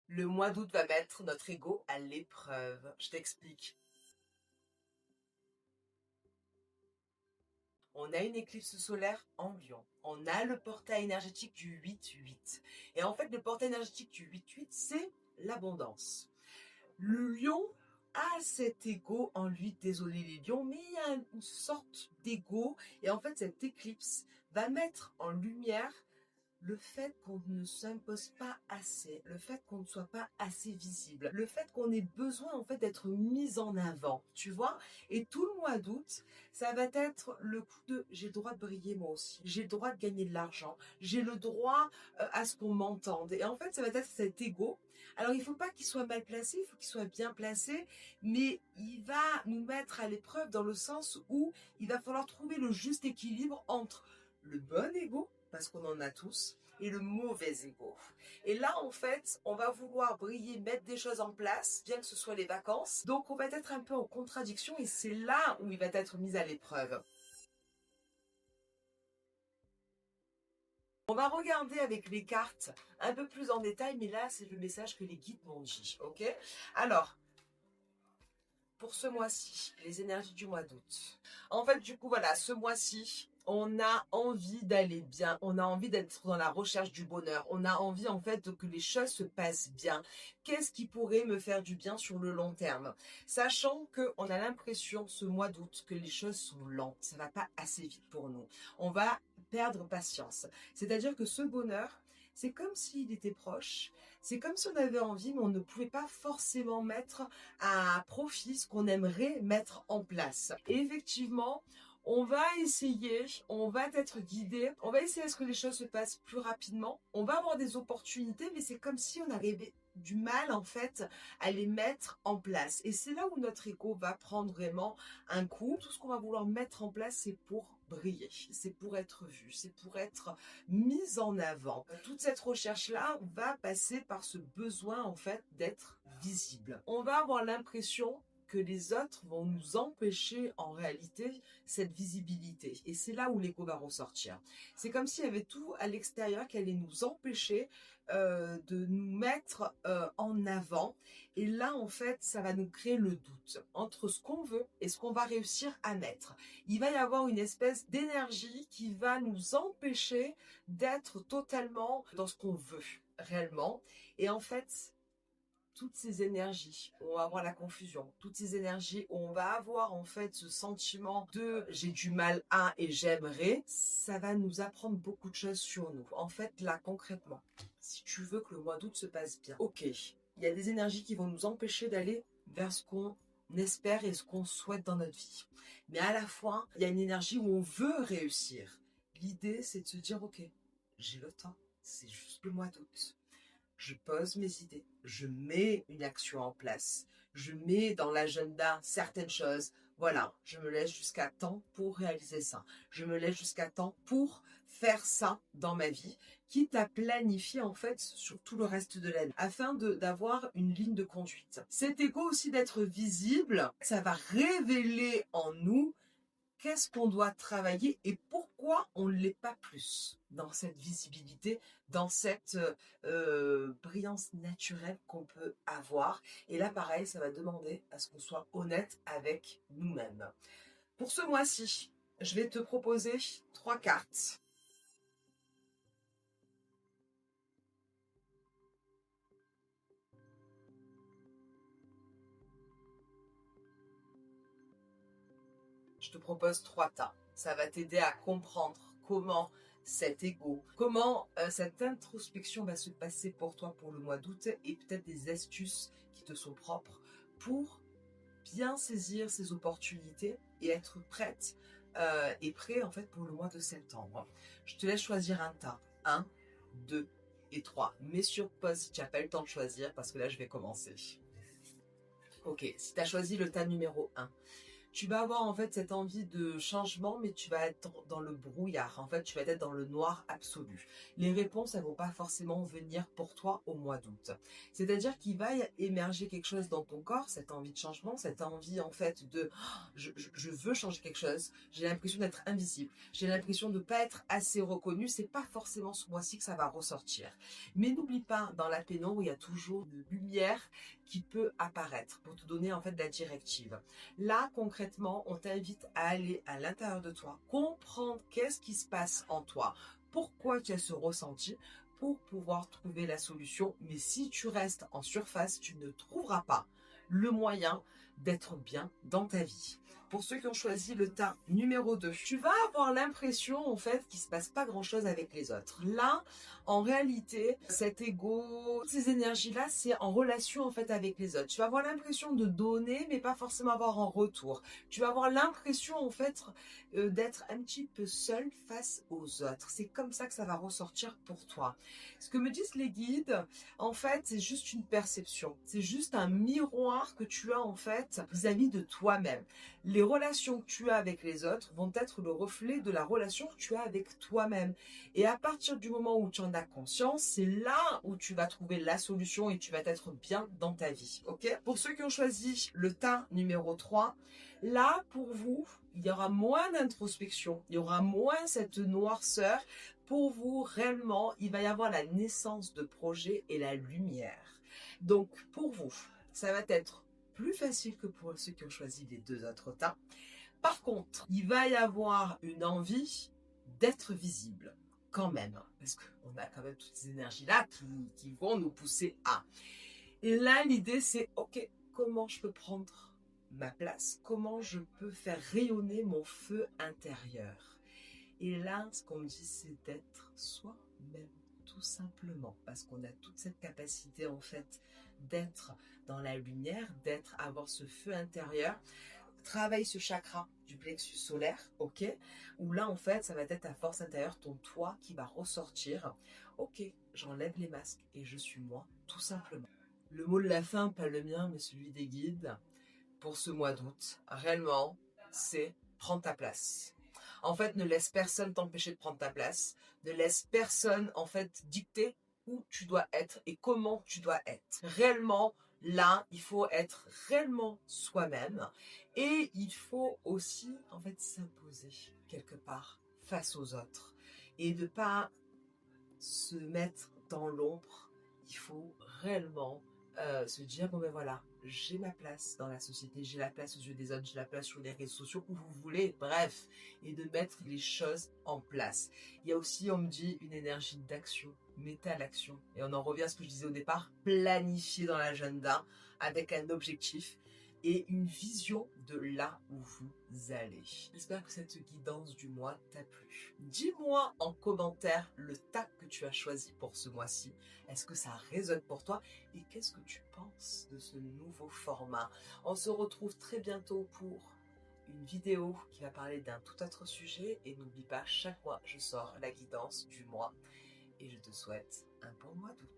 Le mois d'août va mettre notre ego à l'épreuve. Je t'explique. On a une éclipse solaire en Lion. On a le portail énergétique du 8-8. Et en fait, le portail énergétique du 8-8, c'est l'abondance. Le lion a cet ego en lui, désolé les lions, mais il y a une sorte d'ego. Et en fait, cette éclipse va mettre en lumière le fait qu'on ne s'impose pas assez, le fait qu'on ne soit pas assez visible, le fait qu'on ait besoin en fait d'être mis en avant, tu vois. Et tout le mois d'août, ça va être le coup de j'ai le droit de briller moi aussi, j'ai le droit de gagner de l'argent, j'ai le droit à ce qu'on m'entende. Et en fait, ça va être cet ego. Alors il faut pas qu'il soit mal placé, il faut qu'il soit bien placé, mais il va nous mettre à l'épreuve dans le sens où il va falloir trouver le juste équilibre entre le bon ego, parce qu'on en a tous, et le mauvais ego. Et là, en fait, on va vouloir briller, mettre des choses en place, bien que ce soit les vacances. Donc, on va être un peu en contradiction et c'est là où il va être mis à l'épreuve. On va regarder avec les cartes un peu plus en détail, mais là, c'est le message que les guides m'ont dit, ok? Alors, pour ce mois-ci, les énergies du mois d'août. En fait, du coup, voilà, ce mois-ci, on a envie d'aller bien, on a envie d'être dans la recherche du bonheur, on a envie en fait que les choses se passent bien. Qu'est-ce qui pourrait me faire du bien sur le long terme? Sachant que on a l'impression ce mois d'août que les choses sont lentes, ça va pas assez vite pour nous. On va perdre patience. C'est-à-dire que ce bonheur, c'est comme s'il était proche, c'est comme si on avait envie, mais on ne pouvait pas forcément mettre à profit ce qu'on aimerait mettre en place. Et effectivement, on va essayer, on va être guidé, on va essayer à ce que les choses se passent plus rapidement. On va avoir des opportunités, mais c'est comme si on avait du mal en fait à les mettre en place. Et c'est là où notre ego va prendre vraiment un coup. Tout ce qu'on va vouloir mettre en place, c'est pour briller, c'est pour être vu, c'est pour être mis en avant. Toute cette recherche-là va passer par ce besoin en fait d'être visible. On va avoir l'impression que les autres vont nous empêcher en réalité cette visibilité. Et c'est là où l'ego va ressortir. C'est comme s'il y avait tout à l'extérieur qui allait nous empêcher de nous mettre en avant. Et là, en fait, ça va nous créer le doute entre ce qu'on veut et ce qu'on va réussir à mettre. Il va y avoir une espèce d'énergie qui va nous empêcher d'être totalement dans ce qu'on veut réellement. Et en fait, toutes ces énergies où on va avoir la confusion, toutes ces énergies où on va avoir en fait ce sentiment de j'ai du mal à et j'aimerais, ça va nous apprendre beaucoup de choses sur nous. En fait, là, concrètement, si tu veux que le mois d'août se passe bien, ok, il y a des énergies qui vont nous empêcher d'aller vers ce qu'on espère et ce qu'on souhaite dans notre vie. Mais à la fois, il y a une énergie où on veut réussir. L'idée, c'est de se dire, ok, j'ai le temps, c'est juste le mois d'août. Je pose mes idées, je mets une action en place, je mets dans l'agenda certaines choses. Voilà, je me laisse jusqu'à temps pour réaliser ça. Je me laisse jusqu'à temps pour faire ça dans ma vie, quitte à planifier en fait sur tout le reste de l'année, afin d'avoir une ligne de conduite. Cet égo aussi d'être visible, ça va révéler en nous qu'est-ce qu'on doit travailler et pourquoi on ne l'est pas plus dans cette visibilité, dans cette brillance naturelle qu'on peut avoir. Et là, pareil, ça va demander à ce qu'on soit honnête avec nous-mêmes. Pour ce mois-ci, je vais te proposer 3 cartes. Je te propose 3 tas. Ça va t'aider à comprendre comment cet ego, comment cette introspection va se passer pour toi pour le mois d'août et peut-être des astuces qui te sont propres pour bien saisir ces opportunités et être prête et prêt en fait pour le mois de septembre. Je te laisse choisir un tas. 1, 2 et 3. Mets sur pause si tu n'as pas eu le temps de choisir parce que là je vais commencer. Ok, si tu as choisi le tas numéro 1, tu vas avoir en fait cette envie de changement, mais tu vas être dans le brouillard. En fait, tu vas être dans le noir absolu. Les réponses, elles vont pas forcément venir pour toi au mois d'août. C'est-à-dire qu'il va y émerger quelque chose dans ton corps, cette envie de changement, cette envie en fait de je veux changer quelque chose. J'ai l'impression d'être invisible. J'ai l'impression de ne pas être assez reconnu. C'est pas forcément ce mois-ci que ça va ressortir. Mais n'oublie pas, dans la pénombre, il y a toujours une lumière qui peut apparaître pour te donner en fait de la directive. Là, concrètement, on t'invite à aller à l'intérieur de toi, comprendre qu'est-ce qui se passe en toi, pourquoi tu as ce ressenti, pour pouvoir trouver la solution. Mais si tu restes en surface, tu ne trouveras pas le moyen d'être bien dans ta vie. Pour ceux qui ont choisi le tas numéro 2, tu vas avoir l'impression en fait qu'il se passe pas grand chose avec les autres. Là, en réalité, cet ego, ces énergies-là, c'est en relation en fait avec les autres. Tu vas avoir l'impression de donner, mais pas forcément avoir en retour. Tu vas avoir l'impression en fait d'être un petit peu seul face aux autres. C'est comme ça que ça va ressortir pour toi. Ce que me disent les guides, en fait, c'est juste une perception. C'est juste un miroir que tu as en fait vis-à-vis de toi-même. Les relations que tu as avec les autres vont être le reflet de la relation que tu as avec toi-même. Et à partir du moment où tu en as conscience, c'est là où tu vas trouver la solution et tu vas être bien dans ta vie. Ok? Pour ceux qui ont choisi le tas numéro 3, là, pour vous, il y aura moins d'introspection, il y aura moins cette noirceur. Pour vous, réellement, il va y avoir la naissance de projets et la lumière. Donc, pour vous, ça va être plus facile que pour ceux qui ont choisi les deux autres tas. Par contre, il va y avoir une envie d'être visible quand même, parce qu'on a quand même toutes ces énergies-là qui vont nous pousser à. Et là, l'idée, c'est, ok, comment je peux prendre ma place? Comment je peux faire rayonner mon feu intérieur? Et là, ce qu'on me dit, c'est d'être soi-même, tout simplement, parce qu'on a toute cette capacité, en fait, d'être dans la lumière, avoir ce feu intérieur. Travaille ce chakra du plexus solaire, ok? Où là, en fait, ça va être ta force intérieure, ton toi qui va ressortir. Ok, j'enlève les masques et je suis moi, tout simplement. Le mot de la fin, pas le mien, mais celui des guides, pour ce mois d'août, réellement, c'est prends ta place. En fait, ne laisse personne t'empêcher de prendre ta place. Ne laisse personne, en fait, dicter où tu dois être et comment tu dois être. Réellement, là, il faut être réellement soi-même et il faut aussi, en fait, s'imposer quelque part face aux autres et de pas se mettre dans l'ombre. Il faut réellement se dire, bon ben voilà, j'ai ma place dans la société, j'ai la place aux yeux des autres, j'ai la place sur les réseaux sociaux, où vous voulez, bref, et de mettre les choses en place. Il y a aussi, on me dit, une énergie d'action, mettez à l'action. Et on en revient à ce que je disais au départ, planifier dans l'agenda avec un objectif et une vision de là où vous allez. J'espère que cette guidance du mois t'a plu. Dis-moi en commentaire le tas que tu as choisi pour ce mois-ci. Est-ce que ça résonne pour toi? Et qu'est-ce que tu penses de ce nouveau format? On se retrouve très bientôt pour une vidéo qui va parler d'un tout autre sujet. Et n'oublie pas, chaque mois, je sors la guidance du mois. Et je te souhaite un bon mois d'août.